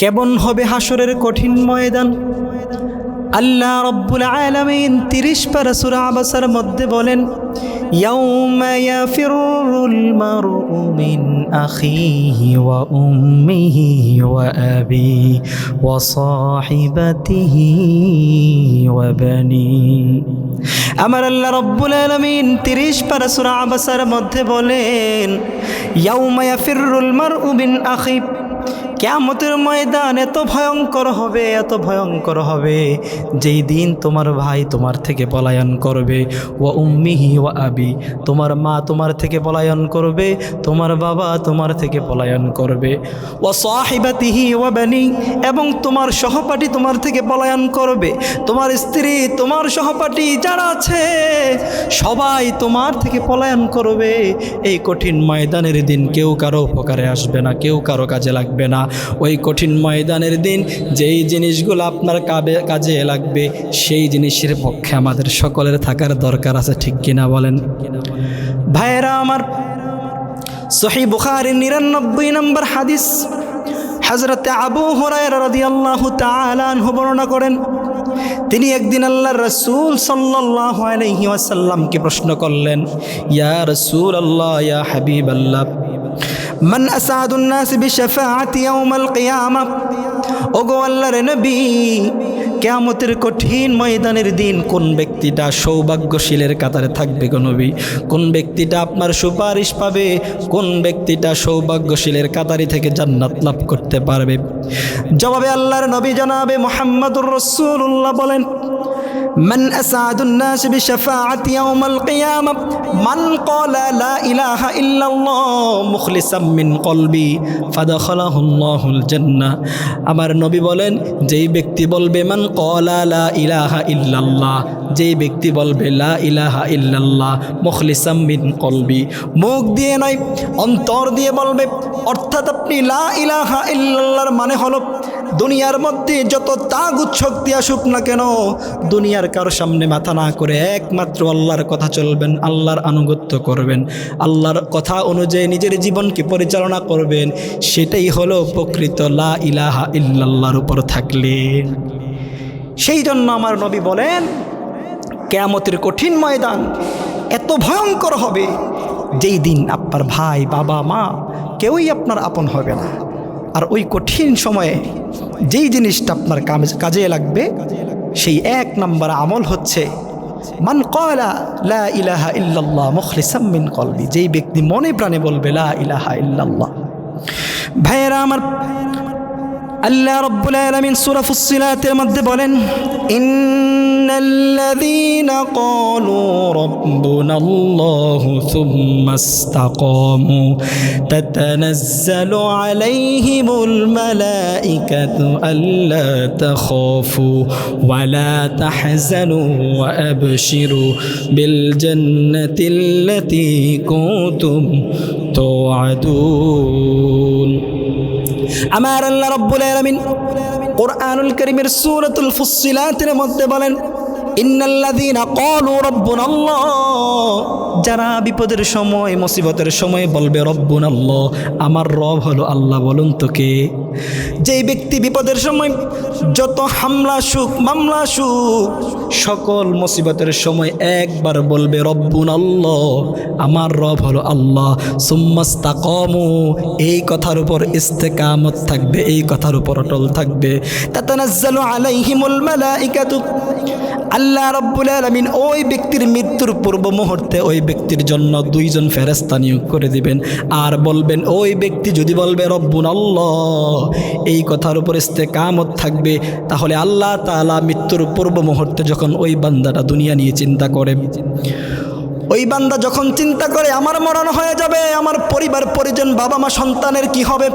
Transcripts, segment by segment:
কেমন হবে হাসরের কঠিন ময়দান? আল্লাহ রব্বুল আলামিন 30 পারা সূরা আবাসার মধ্যে বলেন, ইয়াউমা ইয়াফিরুল মারউ মিন আখিহি ওয়া উম্মিহি ওয়া আবি ওয়া সাহিবাতিহি ওয়া বানি। আমার আল্লাহ রব্বুল আলামিন 30 পারা সূরা আবাসার মধ্যে বলেন, ইয়াউমা ইয়াফিরুল মারউ মিন আখি, কিয়ামতের ময়দান এত ভয়ঙ্কর হবে, এত ভয়ঙ্কর হবে, যেই দিন তোমার ভাই তোমার থেকে পলায়ন করবে, ওয়া উম্মিহি ওয়া আবি, তোমার মা তোমার থেকে পলায়ন করবে, তোমার বাবা তোমার থেকে পলায়ন করবে, ওয়া সাহিবাতিহি ওয়া বানি, এবং তোমার সহপাঠী তোমার থেকে পলায়ন করবে, তোমার স্ত্রী তোমার সহপাঠী যারা আছে সবাই তোমার থেকে পলায়ন করবে। এই কঠিন ময়দানের দিন কেউ কারো উপকারে আসবে না, কেউ কারো কাজে লাগবে না। ওই কঠিন ময়দানের দিন যেই জিনিসগুলো আপনার কাজে লাগবে সেই জিনিসের পক্ষে আমাদের সকলের থাকার দরকার আছে, ঠিক কিনা বলেন? ভাইয়েরা আমার, সহিহ বুখারীর 99 নম্বর হাদিস, হযরতে আবু হুরায়রা রাদিয়াল্লাহু তাআলা আনহু বর্ণনা করেন, তিনি একদিন আল্লাহর রাসূল সাল্লাল্লাহু আলাইহি ওয়াসাল্লামকে প্রশ্ন করলেন, ইয়া রাসূলুল্লাহ, ইয়া হাবিবাল্লাহ, মান আসাদুন নাস বিশাফাআতি ইয়াউমাল কিয়ামাহ, ওগো আল্লাহর নবী, কিয়ামতের কঠিন ময়দানের দিন কোন ব্যক্তিটা সৌভাগ্যশীলের কাতারে থাকবে গো নবী? কোন ব্যক্তিটা আপনার সুপারিশ পাবে? কোন ব্যক্তিটা সৌভাগ্যশীলের কাতারি থেকে জান্নাত লাভ করতে পারবে? জবাবে আল্লাহর নবী জনাবে মুহাম্মদুর রাসূলুল্লাহ বলেন, মান আসাদুন নাস বিশাফাআতি ইয়াউমাল কিয়ামাহ মান ক্বালা লা ইলাহা ইল্লাল্লাহ মুখলিসাম মিন কলবি ফাদখালাহুল্লাহুল জান্নাহ। আমার নবী বলেন, যেই ব্যক্তি বলবে মান ক্বালা লা ইলাহা ইল্লাল্লাহ, যেই ব্যক্তি বলবে লা ইলাহা ইল্লাল্লাহ মুখলিসাম মিন কলবি, মুখ দিয়ে নয় অন্তর দিয়ে বলবে, অর্থাৎ আপনি লা ইলাহা ইল্লাল্লাহর মানে হলো দুনিয়ার মধ্যে যত তাগুত শক্তি আসুক না কেন, দুনিয়ার কারো সামনে মাথা না করে একমাত্র আল্লাহর কথা চলবেন, আল্লাহর আনুগত্য করবেন, আল্লাহর কথা অনুযায়ী নিজের জীবনকে পরিচালনা করবেন, সেটাই হলো প্রকৃত লা ইলাহা ইল্লাল্লাহর উপর থাকলে। সেই জন্য আমার নবী বলেন, কিয়ামতের কঠিন ময়দান এত ভয়ঙ্কর হবে, যেই দিন আপনার ভাই বাবা মা কেউই আপনার আপন হবে না। আর ওই কঠিন সময়ে যেই জিনিসটা আপনার কাজে লাগবে সেই 1 নম্বর আমল হচ্ছে মান ক্বালা লা ইলাহা ইল্লাল্লাহ মুখলিসাম মিন কলবি, যেই ব্যক্তি মনে প্রাণে বলবে লা ইলাহা ইল্লাল্লাহ। ভাইয়েরা আমার, আল্লাহ রাব্বুল আলামিন সূরা ফুসসিলাতের মধ্যে বলেন, ইন্নাল্লাযীনা ক্বালু রাব্বুনাল্লাহু সুম্মা ইসতাকামু তাতানাজ্জালু আলাইহিমুল মালাঈকাতু আল্লা তাখাফু ওয়া লা তাহজানু ওয়া আবশিরু বিল জান্নাতিল্লাতী কুনতুম তুআদুন। আমার আল্লাহ রাব্বুল আলামিন কুরআনুল কারীমের সূরাতুল ফুসসিলাতের মধ্যে বলেন, ইন্নাল্লাযীনা ক্বালু রাব্বুনাল্লাহ, যারা বিপদের সময় মুসিবতের সময় বলবে রব্বুনাল্লাহ, আমার রব হলো আল্লাহ। বলুন তো কে? যেই ব্যক্তি বিপদের সময় যত হামলা সুখ মামলা সুখ সকল মুসিবতের সময় একবার বলবে রব্বুনাল্লাহ, আমার রব হলো আল্লাহ, সুম্মা ইসতাকামু, এই কথার উপর ইস্তেকামত থাকবে, এই কথার উপর অটল থাকবে, তাতানাজ্জালু আলাইহিমুল মালাঈকাতু, আল্লাহ রাব্বুল আলামিন ওই ব্যক্তির মৃত্যুর পূর্ব মুহূর্তে ওই ব্যক্তির জন্য 2 জন ফেরেশতা নিয়োগ করে দিবেন, আর বলবেন ওই ব্যক্তি যদি বলবে রব্বুনাল্লাহ, এই কথার উপর ইস্তেকামত থাকবে, তাহলে আল্লাহ তাআলা মৃত্যুর পূর্ব মুহূর্তে যখন ওই বান্দাটা দুনিয়া নিয়ে চিন্তা করে, ওই বান্দা যখন চিন্তা করে আমার মরণ হয়ে যাবে, আমার পরিবার পরিজন বাবা মা সন্তানের কি হবে,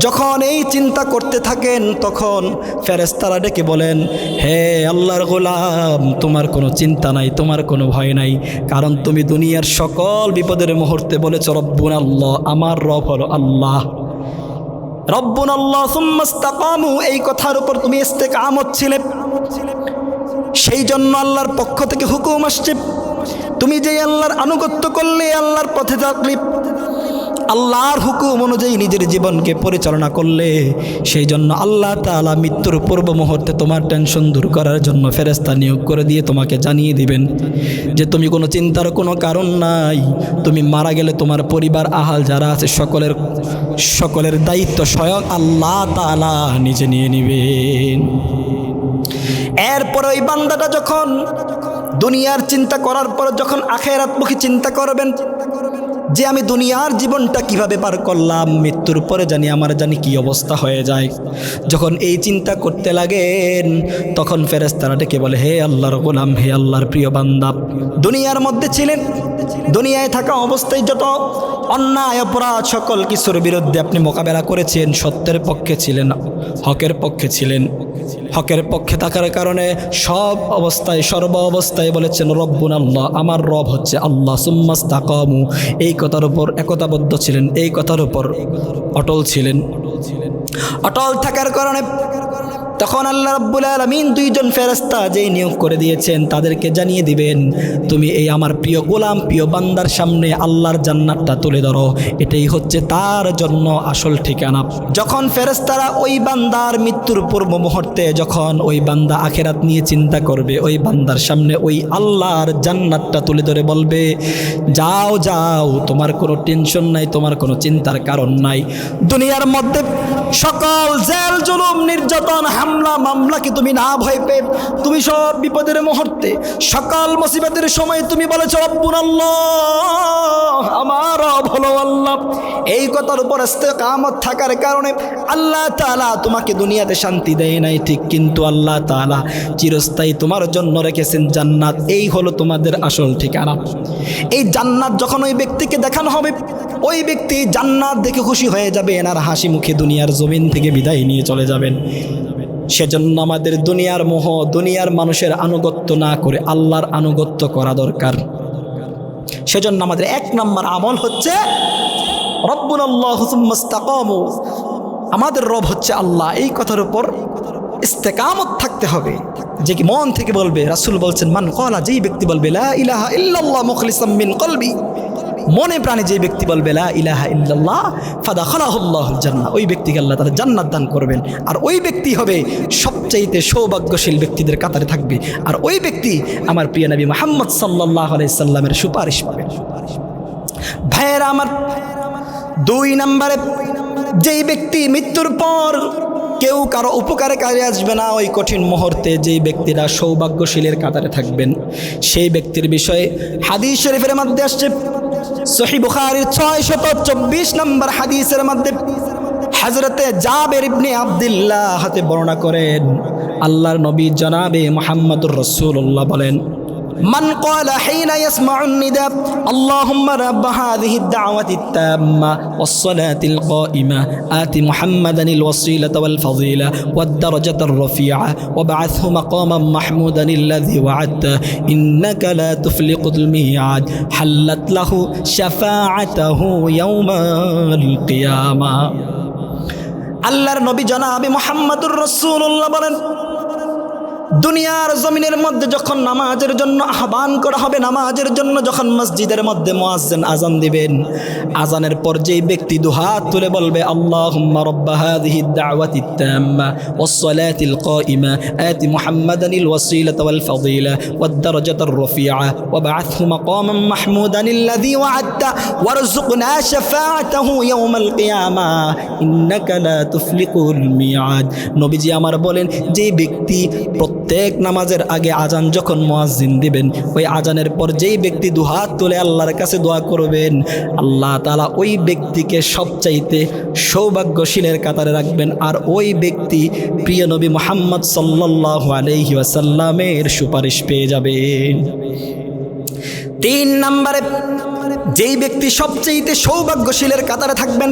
যখন এই চিন্তা করতে থাকেন তখন ফেরেশতারা ডেকে বলেন, হে আল্লাহর গোলাম, তোমার কোনো চিন্তা নাই, তোমার কোনো ভয় নাই, কারণ তুমি দুনিয়ার সকল বিপদের মুহূর্তে বলেছ রব্বুনাল্লাহ, আমার রব হলো আল্লাহ। রব্বুনাল্লাহ সুম্মা ইসতাকামু, এই কথার উপর তুমি ইস্তেকামত ছিলে, সেই জন্য আল্লাহর পক্ষ থেকে হুকুম আসছে, তুমি যে আল্লাহর আনুগত্য করলে, আল্লাহর পথে থাকলে, আল্লাহর হুকুম অনুযায়ী নিজের জীবনকে পরিচালনা করলে, সেই জন্য আল্লাহ তাআলা মৃত্যুর পূর্ব মুহূর্তে তোমার টেনশন দূর করার জন্য ফেরেশতা নিয়োগ করে দিয়ে তোমাকে জানিয়ে দিবেন যে তুমি কোনো চিন্তার কোনো কারণ নাই, তুমি মারা গেলে তোমার পরিবার আহাল যারা আছে সকলের দায়িত্ব স্বয়ং আল্লাহ তাআলা নিজে নিয়ে নেবেন। এরপর ওই বান্দাটা যখন দুনিয়ার চিন্তা করার পর যখন আখিরাতমুখী চিন্তা করবেন যে আমি দুনিয়ার জীবনটা কিভাবে পার করলাম, মৃত্যুর পরে আমার জানি কি অবস্থা হয়ে যায়, যখন এই চিন্তা করতে লাগেন তখন ফেরেশতারা ডেকে বলে, হে আল্লাহর গোলাম, হে আল্লাহর প্রিয় বান্দা, দুনিয়ার মধ্যে ছিলেন, দুনিয়ায় থাকা অবস্থায় যত অন্যায় অপরাধ সকল কিছুর বিরুদ্ধে আপনি মোকাবেলা করেছেন, সত্যের পক্ষে ছিলেন, হকের পক্ষে ছিলেন, হকের পক্ষে থাকার কারণে সব অবস্থায় সর্ব অবস্থায় বলেছেন রব্বুনা আল্লাহ, আমার রব হচ্ছে আল্লাহ, সুম্মাস্তাকামু, এই কথার উপর একতাবদ্ধ ছিলেন, এই কথার উপর অটল ছিলেন। অটল থাকার কারণে তখন আল্লাহ রাব্বুল আলামিন দুইজন ফেরেশতা যেই নিয়োগ করে দিয়েছেন তাদেরকে জানিয়ে দিবেন, তুমি এই আমার প্রিয় গোলাম, প্রিয় বান্দার সামনে আল্লাহর জান্নাতটা তুলে ধরো, এটাই হচ্ছে তার জন্য আসল ঠিকানা। যখন ফেরেশতারা ওই বান্দার মৃত্যুর পূর্ব মুহূর্তে যখন ওই বান্দা আখিরাত নিয়ে চিন্তা করবে, ওই বান্দার সামনে ওই আল্লাহর জান্নাতটা তুলে ধরে বলবে, যাও যাও, তোমার কোনো টেনশন নাই, তোমার কোনো চিন্তার কারণ নাই, দুনিয়ার মধ্যে সকল জেল জুলুম নির্যাতন হামলা মামলাকে তুমি না ভয় পেয়ে তুমি সব বিপদের মুহূর্তে সকল মুসিবতের সময় তুমি বলেছো রব্বুনাল্লাহ, আমার রব হলো আল্লাহ, এই কথার উপর ইস্তেকামত থাকার কারণে আল্লাহ তাআলা তোমাকে দুনিয়াতে শান্তি দেয় নাই ঠিক, কিন্তু আল্লাহ তাআলা চিরস্থায়ী তোমার জন্য রেখেছেন জান্নাত, এই হলো তোমাদের আসল ঠিকানা। এই জান্নাত যখন ওই ব্যক্তিকে দেখানো হবে, ওই ব্যক্তি জান্নাত দেখে খুশি হয়ে যাবে, এনার হাসি মুখে দুনিয়ার জমিন থেকে বিদায় নিয়ে চলে যাবেন। সেজন্য আমাদের দুনিয়ার মোহ, দুনিয়ার মানুষের আনুগত্য না করে আল্লাহর আনুগত্য করা দরকার। সেজন্য আমাদের এক নম্বর আমল হচ্ছে রব্বুনাল্লাহু সুম্মা ইসতাকামু, আমাদের রব হচ্ছে আল্লাহ, এই কথার উপর ইস্তেকামত থাকতে হবে, যে কি মন থেকে বলবে। রাসূল বলছেন, মান ক্বালা, যেই ব্যক্তি বলবে লা ইলাহা ইল্লাল্লাহ মুখলিসাম মিন কলবি, মনে প্রাণে যে ব্যক্তি বলবে লা ইলাহা ইল্লাল্লাহ ফাদাখালাহুল্লাহুল জান্নাহ, ওই ব্যক্তিকে আল্লাহ তাআলা জান্নাত দান করবেন, আর ওই ব্যক্তি হবে সবচাইতে সৌভাগ্যশীল ব্যক্তিদের কাতারে থাকবে, আর ওই ব্যক্তি আমার প্রিয় নবী মুহাম্মদ সাল্লাল্লাহু আলাইহি সাল্লামের সুপারিশ পাবেন। ভাইয়েরা আমার, দুই নম্বরে যেই ব্যক্তি মৃত্যুর পর কেউ কারো উপকারে কাজে আসবে না, ওই কঠিন মুহূর্তে যেই ব্যক্তিরা সৌভাগ্যশীলের কাতারে থাকবেন, সেই ব্যক্তির বিষয়ে হাদিস শরীফের মধ্যে আসছে, সহিহ বুখারীর 624 নম্বর হাদিসের মধ্যে হযরতে জাবের ইবনে আব্দুল্লাহ হাতে বর্ণনা করেন, আল্লাহর নবী জনাবে মুহাম্মদুর রাসূলুল্লাহ বলেন, من قال حين يسمع النداء اللهم رب هذه الدعوة التامة والصلاة القائمة آت محمدا الوسيلة والفضيلة والدرجة الرفيعة وابعثه مقاما محمودا الذي وعدته إنك لا تفلق الميعاد حلت له شفاعته يوم القيامة। আল্লাহর নবী জনাবে মুহাম্মদুর রাসূলুল্লাহ বলেন, দুনিয়ার জমিনের মধ্যে যখন নামাজের জন্য আহ্বান করা হবে, নামাজের জন্য যখন মসজিদের মধ্যে মুয়াজ্জিন আযান দিবেন, আযানের পর যেই ব্যক্তি দুহাত তুলে বলবে আল্লাহুম্মা রাব্বা হাযিহিদ দাওয়াতিত তাম্মা ওয়াস সালাতিল কাইমা আতি মুহাম্মাদানিল ওয়াসিলাতা ওয়াল ফাযিলা ওয়াদ দারাজাতার রাফিআ ওয়া বা'আথহু মাকামান মাহমুদানিল্লাযী ওয়া'আদতা ওয়ারযুকনা শাফাআতাহু ইয়াওমাল কিয়ামা ইন্নাকা লা তুফলিকুল মিআদ। নবীজি আমার বলেন, যে ব্যক্তি প্রত্যেক নামাজের আগে আজান যখন মুয়াজ্জিন দিবেন, ওই আজানের পর যেই ব্যক্তি দুহাত তুলে আল্লাহর কাছে দোয়া করবেন, আল্লাহ তাআলা ওই ব্যক্তিকে সবচাইতে সৌভাগ্যশীলের কাতারে রাখবেন, আর ওই ব্যক্তি প্রিয় নবী মুহাম্মদ সাল্লাল্লাহু আলাইহি ওয়াসাল্লামের সুপারিশ পেয়ে যাবেন। তিন নম্বরে যেই ব্যক্তি সবচাইতে সৌভাগ্যশীলের কাতারে থাকবেন,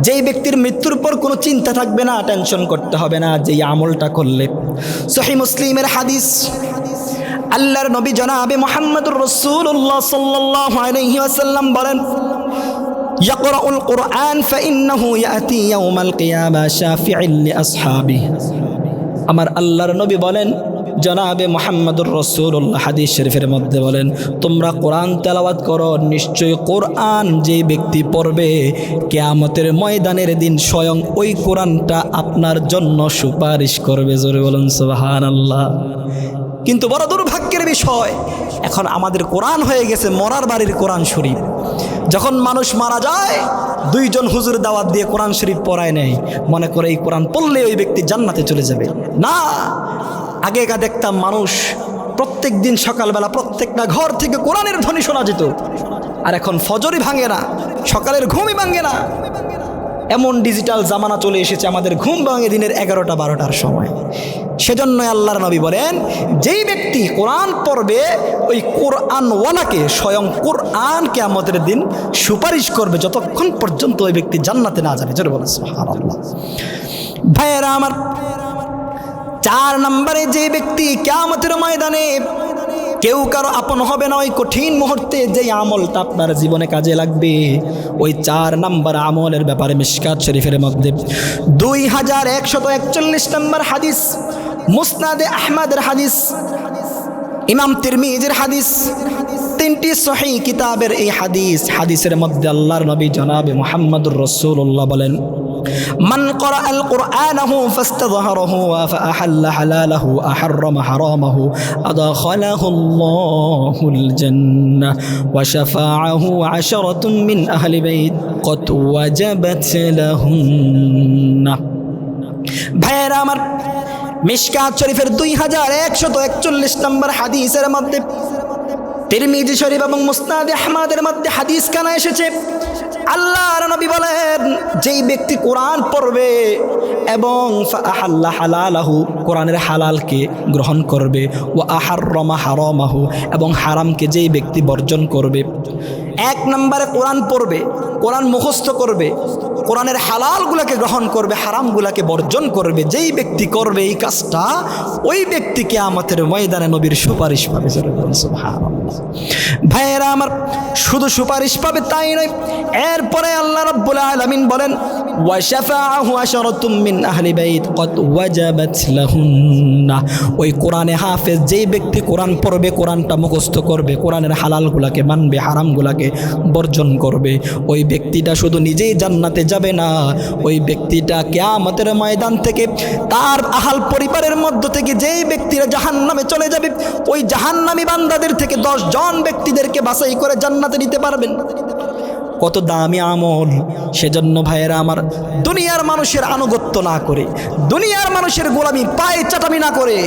যেই ব্যক্তির মৃত্যুর পর কোনো চিন্তা থাকবে না, টেনশন করতে হবে না, যেই আমলটা করলে। সহিহ মুসলিমের হাদিস, আল্লাহর নবী জনাবে মুহাম্মদুর রাসূলুল্লাহ সাল্লাল্লাহু আলাইহি ওয়াসাল্লাম বলেন, ইয়াকরাউল কুরআন ফাইন্নাহু ইয়াতি ইয়াউমাল কিয়ামা শাফি'আন লিআসহাবিহি। আমার আল্লাহর নবী বলেন, জনাবে মুহাম্মদুর রাসূলুল্লাহ হাদিস শরীফের মধ্যে বলেন, তোমরা কোরআন তেলাওয়াত করো, নিশ্চয়ই কোরআন যে ব্যক্তি পড়বে কিয়ামতের ময়দানের দিন স্বয়ং ওই কোরআনটা আপনার জন্য সুপারিশ করবে। জোরে বলুন সুবহানাল্লাহ। কিন্তু বড় দুর্ভাগ্যের বিষয়, এখন আমাদের কোরআন হয়ে গেছে মরার বাড়ির কোরআন শরীফ। যখন মানুষ মারা যায়, দুইজন হুজুর দাওয়াত দিয়ে কোরআন শরীফ পড়ায় নেয়, মনে করে এই কোরআন পড়লে ওই ব্যক্তি জান্নাতে চলে যাবে। না, আগেকার দেখতাম মানুষ প্রত্যেক দিন সকালবেলা প্রত্যেকটা ঘর থেকে কোরআনের ধ্বনি শোনা যেত, আর এখন ফজরই ভাঙে না, সকালের ঘুমই ভাঙে না। এমন ডিজিটাল জামানা চলে এসেছে, আমাদের ঘুম ভাঙে দিনের 11টা-12টার সময়। সেজন্য আল্লাহর নবী বলেন, যেই ব্যক্তি কোরআন পড়বে ওই কোরআনওয়ালাকে স্বয়ং কোরআন কিয়ামতের দিন সুপারিশ করবে, যতক্ষণ পর্যন্ত ওই ব্যক্তি জান্নাতে না যাবে। জোরে বলেন সুবহানাল্লাহ। ভাইয়েরা আমার, 4 নম্বরে যে ব্যক্তি কিয়ামতের ময়দানে কেউ কারো আপন হবে না, ওই কঠিন মুহূর্তে যেই আমলটা আপনার জীবনে কাজে লাগবে, ওই 4 নম্বর আমলের ব্যাপারে মিশকাত শরীফের মধ্যে 2141 নম্বর হাদিস, মুসনাদে আহমদের হাদিস, ইমাম তিরমিজির হাদিস, 3টি সহিহ কিতাবের এই হাদিসের মধ্যে আল্লাহর নবী জনাবে মুহাম্মদুর রাসূলুল্লাহ বলেন, মান ক্বরাআল কুরআনাহু ফাস্তাযহারাহু ওয়া ফাআহাল্লা হালালাহু আহাররামা হারামাহু আদখালাহুল্লাহুল জান্নাহ ওয়া শাফাআহু 'আশরাতুম মিন আহলি বাইত ক্বাদ ওয়াজাবাত লাহুন্না। ভাইয়েরা আমার, মিশকাত শরীফের 2141 নম্বর হাদিসের মধ্যে, তিরমিজি শরীফ এবং মুসনাদে আহমদের মধ্যে হাদিস কানা এসেছে, আল্লাহর নবী বলেন, যেই ব্যক্তি কোরআন পড়বে এবং ফাআহাল্লা হালালাহু, কোরআনের হালালকে গ্রহণ করবে, ওয়া আহাররামা হারামাহু, এবং হারামকে যেই ব্যক্তি বর্জন করবে। 1 নম্বরে কোরআন পড়বে, কোরআন মুখস্থ করবে, কোরআনের হালালগুলোকে গ্রহণ করবে, হারামগুলোকে বর্জন করবে, যেই ব্যক্তি করবে এই কাজটা, ওই ব্যক্তি কিয়ামতের ময়দানে নবীর সুপারিশ পাবে। সুবহানাল্লাহ। ভাইয়েরা আমার, শুধু সুপারিশ পাবে তাই নয়, এরপরে আল্লাহ রাব্বুল আলামিন বলেন, ওয়া শাফাআহু 'আশরাতুম মিন আহলি বাইত ক্বাদ ওয়াজাবাত লাহুন্না। ওই কোরআনে হাফেজ যেই ব্যক্তি কোরআন পড়বে, কোরআনটা মুখস্থ করবে, কোরআনের হালালগুলোকে মানবে, হারামগুলোকে বর্জন করবে, ওই ব্যক্তিটা শুধু নিজেই জান্নাতে যাবে না, ওই ব্যক্তিটা কিয়ামতের ময়দান থেকে তার আহাল পরিবারের মধ্য থেকে যেই ব্যক্তিরা জাহান্নামে চলে যাবে, ওই জাহান্নামী বান্দাদের থেকে 10 জন ব্যক্তিদেরকে বাছাই করে জান্নাতে নিতে পারবেন। কত দামি আমল! সেজন্য ভাইয়েরা আমার, দুনিয়ার মানুষের আনুগত্য না করে, দুনিয়ার মানুষের গোলামি পায়ে চাটামি না করে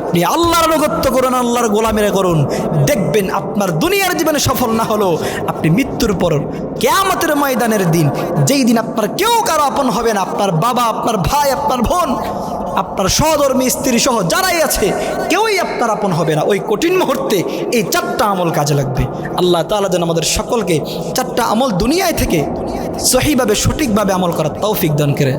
আপনি আল্লাহর আনুগত্য করুন, আল্লাহর গোলামিরা করুন। দেখবেন আপনার দুনিয়ার জীবনে সফল না হলো, আপনি মৃত্যুর পর কিয়ামতের ময়দানের দিন, যেই দিন আপনার কেউ কারো আপন হবে না, আপনার বাবা, আপনার ভাই, আপনার বোন, আপনার সহধর্মী স্ত্রী সহ যারাই আছে, কেউই আপনার আপন হবে না। ওই কঠিন মুহূর্তে এই 4টা আমল কাজে লাগবে। আল্লাহ তাআলা যেন আমাদের সকলকে 4টা আমল দুনিয়ায় থেকে সহিভাবে, সঠিকভাবে আমল করার তৌফিক দান করে।